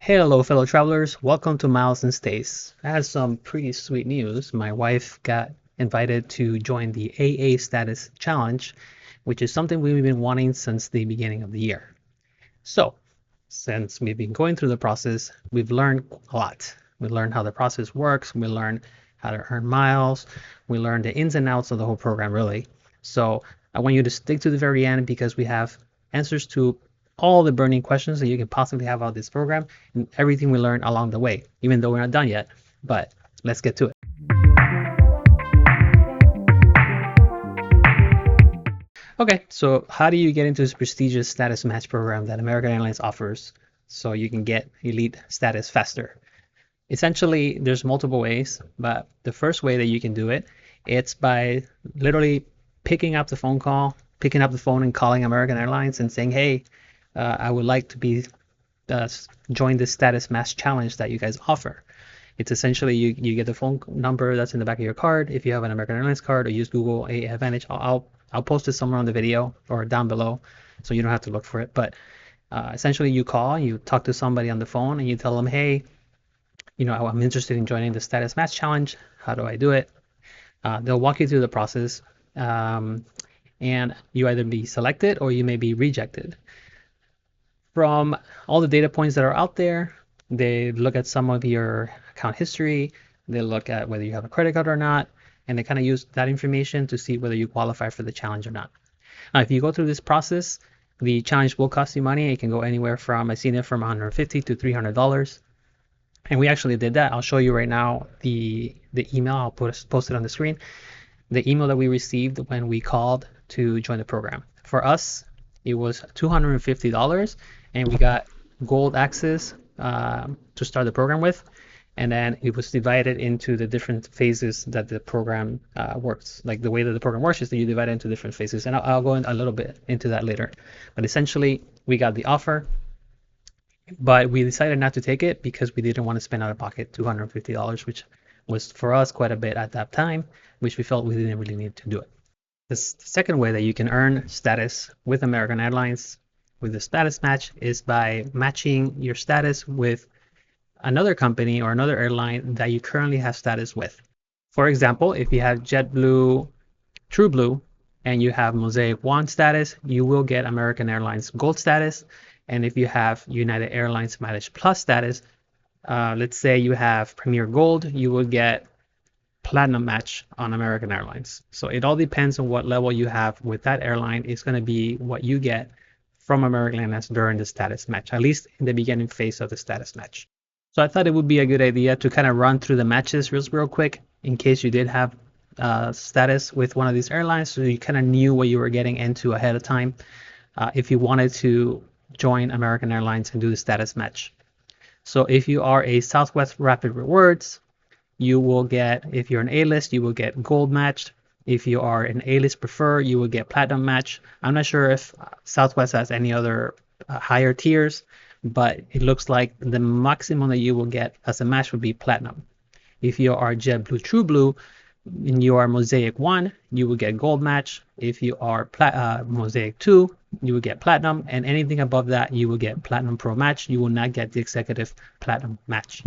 Hello, fellow travelers. Welcome to Miles and Stays. I have some pretty sweet news. My wife got invited to join the AA Status Challenge, which is something we've been wanting since the beginning of the year. So, since we've been going through the process, we've learned a lot. We learned how the process works. We learned how to earn miles. We learned the ins and outs of the whole program, really. So, I want you to stick to the very end because we have answers to all the burning questions that you can possibly have about this program and everything we learned along the way, even though we're not done yet. But let's get to it. Okay, so how do you get into this prestigious status match program that American Airlines offers so you can get elite status faster? Essentially, there's multiple ways, but the first way that you can do it, it's by literally picking up the phone and calling American Airlines and saying, hey, I would like to be join this status match challenge that you guys offer. It's essentially you get the phone number that's in the back of your card. If you have an American Airlines card, or use Google AA Advantage, I'll post it somewhere on the video or down below, so you don't have to look for it. But essentially, you call, you talk to somebody on the phone, and you tell them, hey, I'm interested in joining the status match challenge. How do I do it? They'll walk you through the process, and you either be selected or you may be rejected. From all the data points that are out there, they look at some of your account history, they look at whether you have a credit card or not, and they kind of use that information to see whether you qualify for the challenge or not. Now, if you go through this process, the challenge will cost you money. It can go anywhere from, I've seen it from $150 to $300. And we actually did that. I'll show you right now the email. I'll post it on the screen. The email that we received when we called to join the program. For us, it was $250, and we got gold access to start the program with, and then it was divided into the different phases that the program works. Like the way that the program works is that you divide it into different phases, and I'll go in a little bit into that later. But essentially, we got the offer, but we decided not to take it because we didn't want to spend out of pocket $250, which was for us quite a bit at that time, which we felt we didn't really need to do it. The second way that you can earn status with American Airlines with the status match is by matching your status with another company or another airline that you currently have status with. For example, if you have JetBlue, TrueBlue, and you have Mosaic 1 status, you will get American Airlines Gold status. And if you have United Airlines Mileage Plus status, let's say you have Premier Gold, you will get Platinum match on American Airlines. So it all depends on what level you have with that airline. It's going to be what you get from American Airlines during the status match, at least in the beginning phase of the status match. So I thought it would be a good idea to kind of run through the matches real quick in case you did have status with one of these airlines, so you kind of knew what you were getting into ahead of time if you wanted to join American Airlines and do the status match. So if you are a Southwest Rapid Rewards, you will get, if you're an A-list, you will get gold matched. If you are an A-list prefer, you will get platinum match. I'm not sure if Southwest has any other higher tiers, but it looks like the maximum that you will get as a match would be platinum. If you are JetBlue TrueBlue and you are Mosaic 1, you will get gold match. If you are Mosaic 2, you will get platinum, and anything above that, you will get platinum pro match. You will not get the executive platinum match.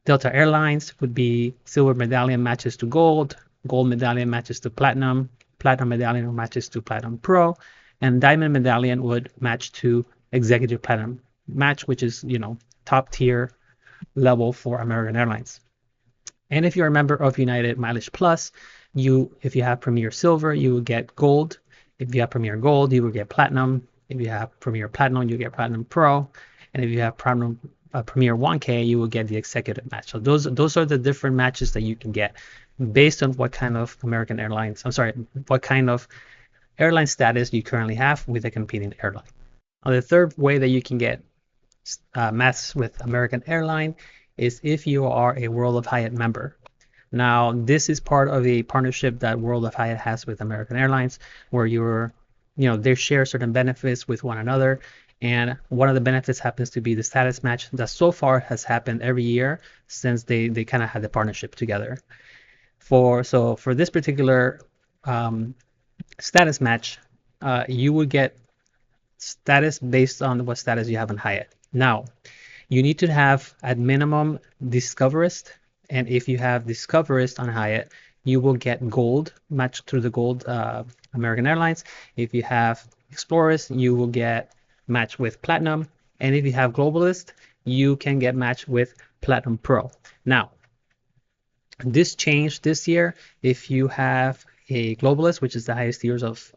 Delta Airlines would be silver medallion matches to gold, gold medallion matches to platinum, platinum medallion matches to platinum pro, and diamond medallion would match to executive platinum match, which is, top tier level for American Airlines. And if you're a member of United Mileage Plus, if you have Premier Silver, you will get gold. If you have Premier Gold, you will get platinum. If you have Premier Platinum, you get platinum pro. And if you have Premier 1K, you will get the executive match. So those are the different matches that you can get based on what kind of what kind of airline status you currently have with a competing airline. Now, the third way that you can get matched with American Airlines is if you are a World of Hyatt member. Now, this is part of a partnership that World of Hyatt has with American Airlines, where they share certain benefits with one another. And one of the benefits happens to be the status match that so far has happened every year since they kind of had the partnership together. For this particular status match, you would get status based on what status you have in Hyatt. Now, You need to have at minimum Discoverist, and if you have Discoverist on Hyatt, you will get gold matched through the gold American Airlines. If you have Explorers, you will get matched with Platinum, and if you have Globalist, you can get matched with Platinum Pro. Now, this changed this year. If you have a Globalist, which is the highest tiers of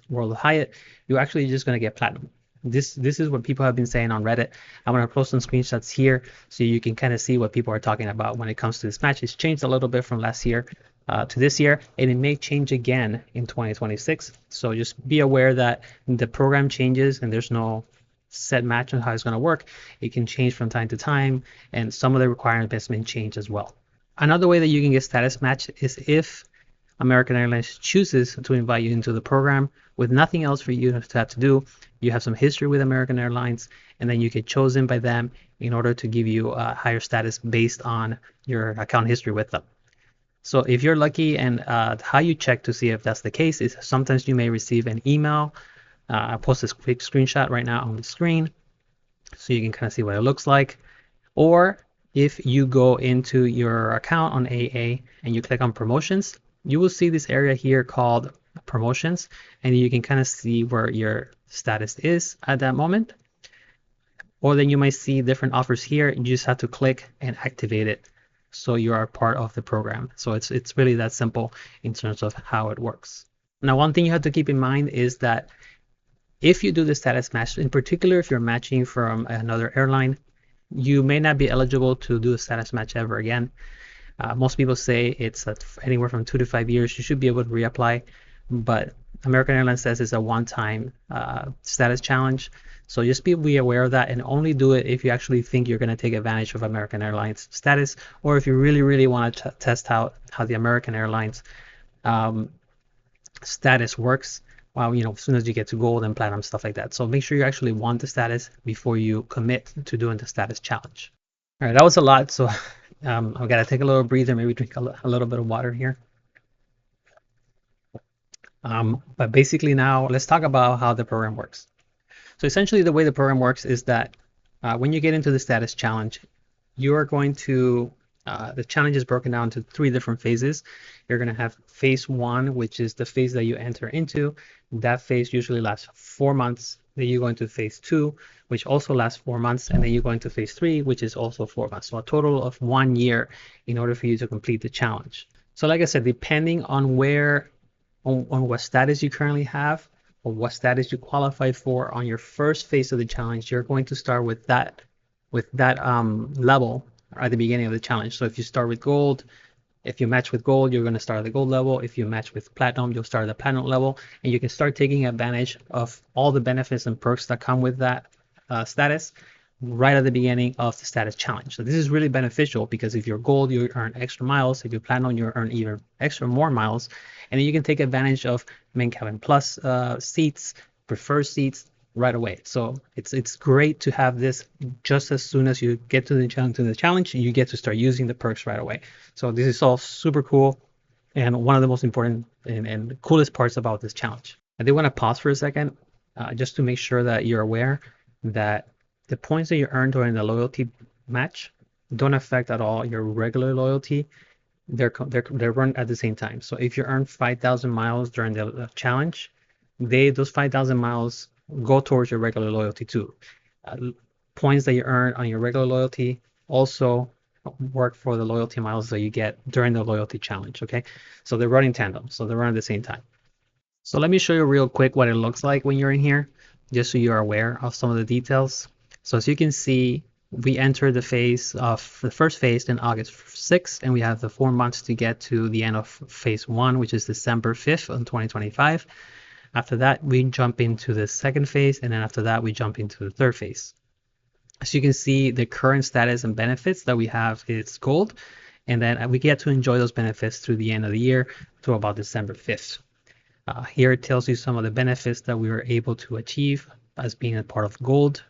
World of Hyatt, you're actually just going to get Platinum. This is what people have been saying on Reddit. I'm going to post some screenshots here so you can kind of see what people are talking about when it comes to this match. It's changed a little bit from last year to this year, and it may change again in 2026. So just be aware that the program changes and there's no set match on how it's going to work. It can change from time to time, and some of the requirements may change as well. Another way that you can get status match is if American Airlines chooses to invite you into the program with nothing else for you to have to do. You have some history with American Airlines, and then you get chosen by them in order to give you a higher status based on your account history with them. So if you're lucky, and how you check to see if that's the case is sometimes you may receive an email. I'll post this quick screenshot right now on the screen so you can kind of see what it looks like. Or if you go into your account on AA and you click on promotions, you will see this area here called promotions, and you can kind of see where your status is at that moment. Or then you might see different offers here. You just have to click and activate it so you are part of the program. So it's really that simple in terms of how it works. Now, one thing you have to keep in mind is that if you do the status match, in particular if you're matching from another airline, you may not be eligible to do a status match ever again. Most people say it's anywhere from 2 to 5 years. You should be able to reapply, but American Airlines says it's a one-time status challenge. So just be aware of that, and only do it if you actually think you're going to take advantage of American Airlines status, or if you really, really want to test out how the American Airlines status works. Well, as soon as you get to gold and platinum, stuff like that. So make sure you actually want the status before you commit to doing the status challenge. All right, that was a lot. So I've got to take a little breather, maybe drink a little bit of water here. But basically now let's talk about how the program works. So essentially the way the program works is that when you get into the status challenge, you are going to, the challenge is broken down to 3 different phases. You're going to have phase 1, which is the phase that you enter into. That phase usually lasts 4 months. Then you go into phase 2, which also lasts 4 months. And then you go into phase 3, which is also 4 months. So a total of 1 year in order for you to complete the challenge. So like I said, depending on on what status you currently have, or what status you qualify for on your first phase of the challenge, you're going to start with that level at the beginning of the challenge. So if you start with gold, if you match with gold, you're going to start at the gold level. If you match with platinum, you'll start at the platinum level, and you can start taking advantage of all the benefits and perks that come with that status right at the beginning of the status challenge. So this is really beneficial because if you're gold, you earn extra miles. If you're platinum, you earn even more miles. And then you can take advantage of main cabin plus seats, preferred seats right away. So it's great to have this just as soon as you get to the challenge, you get to start using the perks right away. So this is all super cool, and one of the most important and coolest parts about this challenge. I do want to pause for a second just to make sure that you're aware that the points that you earn during the loyalty match don't affect at all your regular loyalty. They're run at the same time. So if you earn 5,000 miles during the challenge, those 5,000 miles go towards your regular loyalty too. Points that you earn on your regular loyalty also work for the loyalty miles that you get during the loyalty challenge. Okay, so they're running tandem, so they run at the same time. So let me show you real quick what it looks like when you're in here, just so you're aware of some of the details. So as you can see, we enter the first phase in August 6th, and we have the 4 months to get to the end of phase 1, which is December 5th of 2025. After that, we jump into the second phase, and then after that, we jump into the third phase. As you can see, the current status and benefits that we have is gold, and then we get to enjoy those benefits through the end of the year to about December 5th. Here it tells you some of the benefits that we were able to achieve as being a part of gold.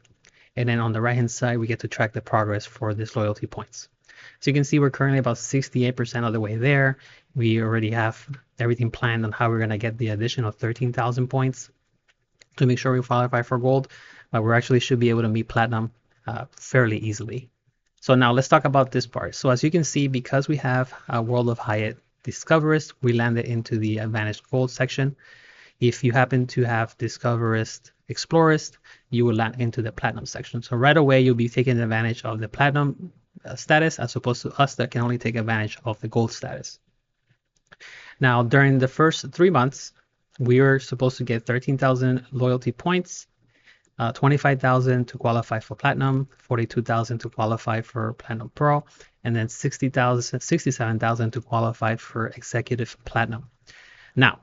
And then on the right hand side, we get to track the progress for this loyalty points. So you can see we're currently about 68% of the way there. We already have everything planned on how we're going to get the additional 13,000 points to make sure we qualify for gold. But we actually should be able to meet platinum fairly easily. So now let's talk about this part. So as you can see, because we have a World of Hyatt Discoverist, we landed into the Advantage Gold section. If you happen to have Discoverist Explorist, you will land into the Platinum section. So right away, you'll be taking advantage of the Platinum status as opposed to us that can only take advantage of the Gold status. Now, during the first 3 months, we are supposed to get 13,000 loyalty points, 25,000 to qualify for Platinum, 42,000 to qualify for Platinum Pro, and then 67,000 to qualify for Executive Platinum. Now,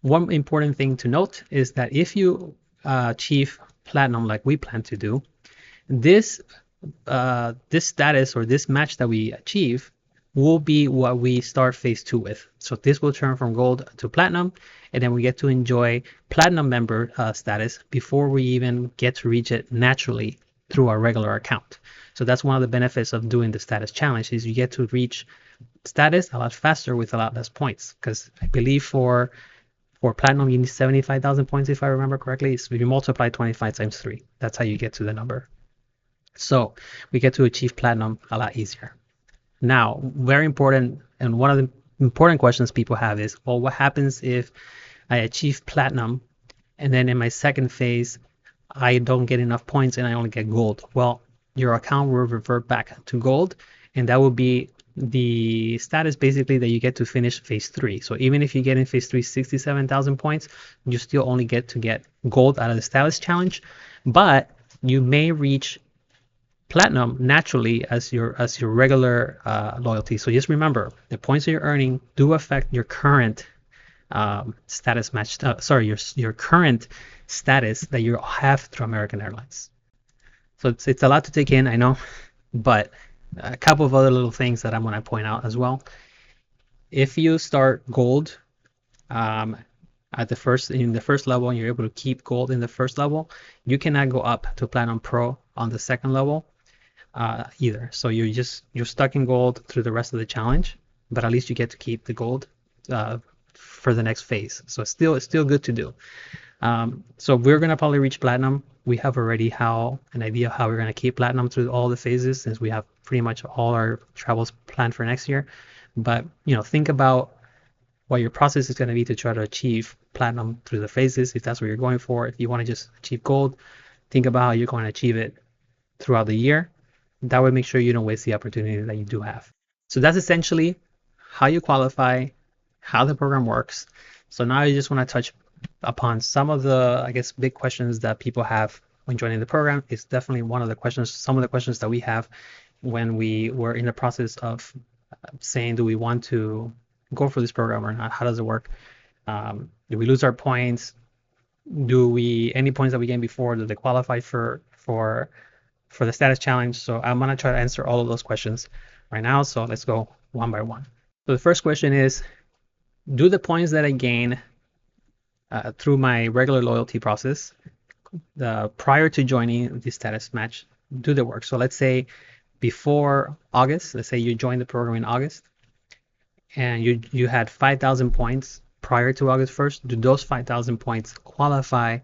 one important thing to note is that if you achieve Platinum like we plan to do, this status or this match that we achieve will be what we start phase 2 with. So this will turn from gold to platinum, and then we get to enjoy platinum member status before we even get to reach it naturally through our regular account. So that's one of the benefits of doing the status challenge, is you get to reach status a lot faster with a lot less points, because I believe for platinum you need 75,000 points, if I remember correctly. So if you multiply 25 times 3, that's how you get to the number. So we get to achieve platinum a lot easier. Now, very important, and one of the important questions people have is, well, what happens if I achieve platinum and then in my second phase I don't get enough points and I only get gold? Well, your account will revert back to gold, and that will be the status basically that you get to finish phase 3. So even if you get in phase 3 67,000 points, you still only get to get gold out of the status challenge, but you may reach platinum naturally as your regular loyalty. So just remember, the points that you're earning do affect your current status match. Your current status that you have through American Airlines. So it's a lot to take in, I know, but a couple of other little things that I'm going to point out as well. If you start gold in the first level and you're able to keep gold in the first level, you cannot go up to Platinum Pro on the second level either. So you're stuck in gold through the rest of the challenge, but at least you get to keep the gold for the next phase. So it's still good to do. So we're gonna probably reach platinum. We have already an idea of how we're gonna keep platinum through all the phases, since we have pretty much all our travels planned for next year. But think about what your process is going to be to try to achieve platinum through the phases, if that's what you're going for. If you want to just achieve gold, think about how you're going to achieve it throughout the year. That would make sure you don't waste the opportunity that you do have. So that's essentially how you qualify, how the program works. So now I just want to touch upon some of the, I guess, big questions that people have when joining the program. It's definitely some of the questions that we have when we were in the process of saying, do we want to go for this program or not? How does it work? Do we lose our points? Any points that we gained before, do they qualify for the status challenge? So I'm gonna try to answer all of those questions right now. So let's go one by one. So the first question is, do the points that I gain through my regular loyalty process prior to joining the status match, do they work? So let's say before August, let's say you joined the program in August and you had 5,000 points prior to August 1st. Do those 5,000 points qualify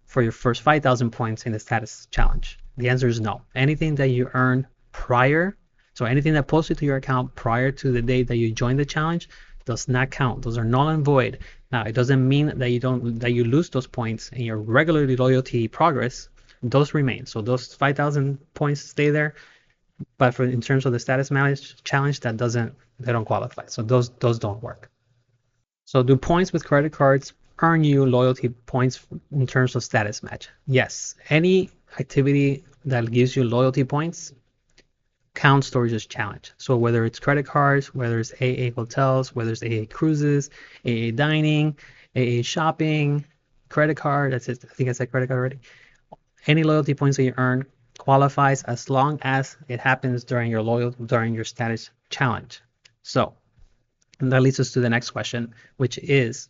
for your first 5,000 points in the status challenge? The answer is no. Anything that you earn prior, so anything that posted to your account prior to the date that you joined the challenge, does not count. Those are null and void. Now, it doesn't mean that you lose those points in your regular loyalty progress. Those remain. So those 5,000 points stay there. But in terms of the status challenge, they don't qualify. So those don't work. So do points with credit cards earn you loyalty points in terms of status match? Yes. Any activity that gives you loyalty points counts towards this challenge. So whether it's credit cards, whether it's AA hotels, whether it's AA cruises, AA dining, AA shopping, credit card, that's it. I think I said credit card already. Any loyalty points that you earn qualifies as long as it happens during your status challenge. So, and that leads us to the next question, which is,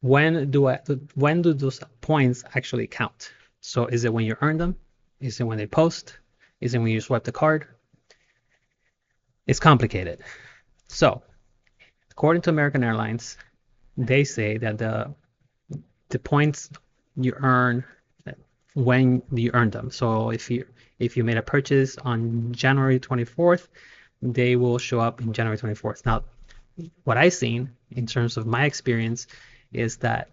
when do those points actually count? So is it when you earn them? Is it when they post? Is it when you swipe the card? It's complicated. So according to American Airlines, they say that the points you earn when you earn them. So if you made a purchase on January 24th, they will show up in January 24th. Now, what I've seen in terms of my experience is that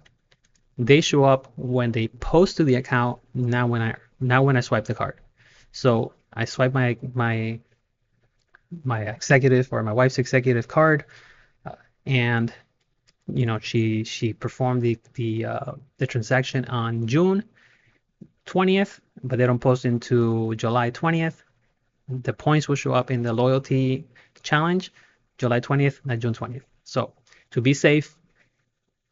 they show up when they post to the account. Now when I swipe the card. So I swipe my executive or my wife's executive card, and she performed the transaction on June 20th, but they don't post into July 20th. The points will show up in the loyalty challenge July 20th, not June 20th. So to be safe,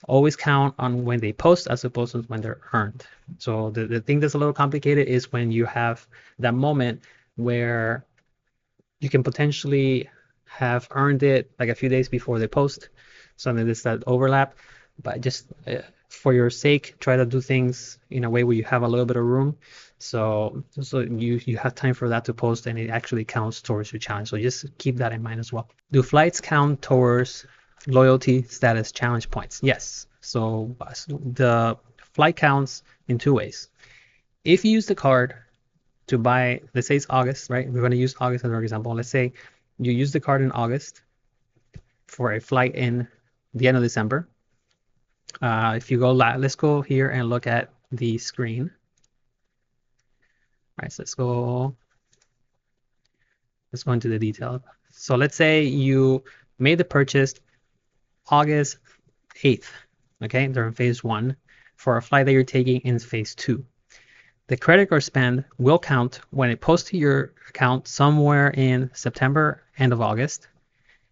always count on when they post as opposed to when they're earned. So the thing that's a little complicated is when you have that moment where you can potentially have earned it like a few days before they post. So then there's that overlap. But just for your sake, try to do things in a way where you have a little bit of room. So you have time for that to post, and it actually counts towards your challenge. So just keep that in mind as well. Do flights count towards loyalty status challenge points? Yes. So the flight counts in two ways. If you use the card to buy, let's say it's August, right? We're going to use August as our example. Let's say you use the card in August for a flight in the end of December. If you go, let's go here and look at the screen. All right, so let's go into the detail. So let's say you made the purchase August 8th, okay, during phase 1 for a flight that you're taking in phase 2. The credit card spend will count when it posts to your account somewhere in September, end of August,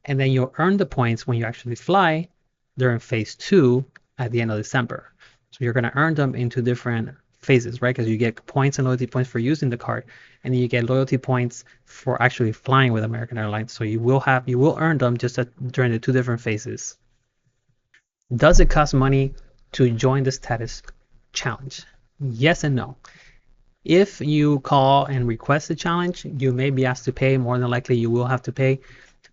and then you'll earn the points when you actually fly during phase 2 at the end of December. So you're going to earn them into different phases, right? Because you get points and loyalty points for using the card, and then you get loyalty points for actually flying with American Airlines. So you will earn them just during the two different phases. Does it cost money to join the status challenge? Yes and no. If you call and request a challenge, you may be asked to pay. More than likely, you will have to pay.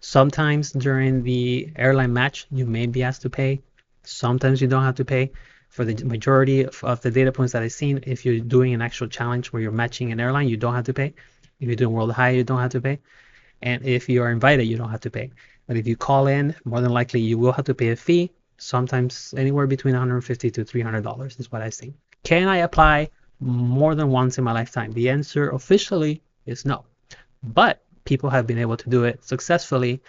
Sometimes during the airline match, you may be asked to pay. Sometimes you don't have to pay. For the majority of the data points that I've seen, if you're doing an actual challenge where you're matching an airline, you don't have to pay. If you're doing World High, you don't have to pay. And if you are invited, you don't have to pay. But if you call in, more than likely, you will have to pay a fee. Sometimes anywhere between $150 to $300 is what I've seen. Can I apply more than once in my lifetime? The answer officially is no. But people have been able to do it successfully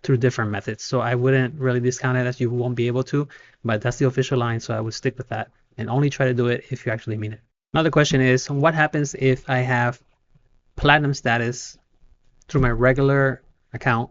through different methods. So I wouldn't really discount it as you won't be able to, but that's the official line, so I would stick with that and only try to do it if you actually mean it. Another question is, what happens if I have platinum status through my regular account,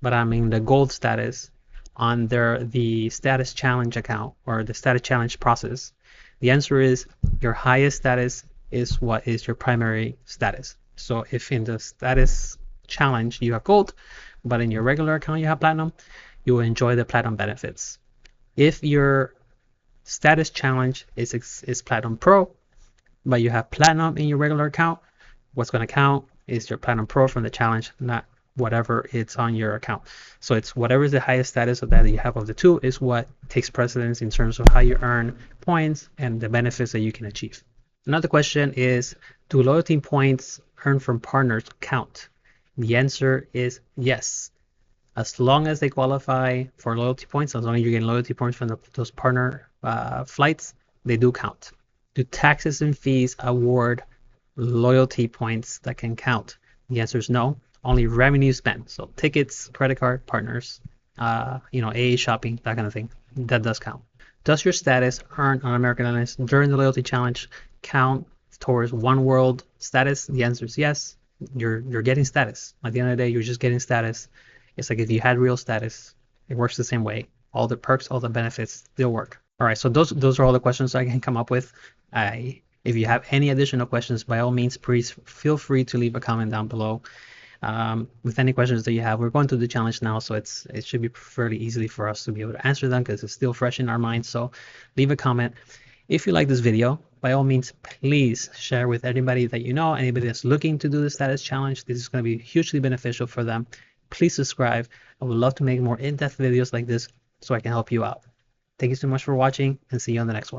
but I'm in the gold status under the status challenge account or the status challenge process? The answer is your highest status is what is your primary status. So if in the status challenge you have gold, but in your regular account you have platinum, you will enjoy the platinum benefits. If your status challenge is platinum pro, but you have platinum in your regular account, what's going to count is your platinum pro from the challenge, not whatever it's on your account. So it's whatever is the highest status of that you have of the two is what takes precedence in terms of how you earn points and the benefits that you can achieve. Another question is, do loyalty points earned from partners count? The answer is yes. As long as they qualify for loyalty points, as long as you're getting loyalty points from those partner flights, they do count. Do taxes and fees award loyalty points that can count? The answer is no. Only revenue spent. So tickets, credit card, partners, AA shopping, that kind of thing. That does count. Does your status earned on American Airlines during the loyalty challenge count towards One World status? The answer is yes. You're getting status. At the end of the day, you're just getting status. It's like if you had real status, it works the same way. All the perks, all the benefits, they'll work. All right, so those are all the questions I can come up with. If you have any additional questions, by all means, please feel free to leave a comment down below. With any questions that you have, we're going through the challenge now, so it should be fairly easily for us to be able to answer them because it's still fresh in our minds. So leave a comment. If you like this video, by all means, please share with anybody that you know, anybody that's looking to do the status challenge. This is going to be hugely beneficial for them. Please subscribe. I would love to make more in-depth videos like this so I can help you out. Thank you so much for watching, and see you on the next one.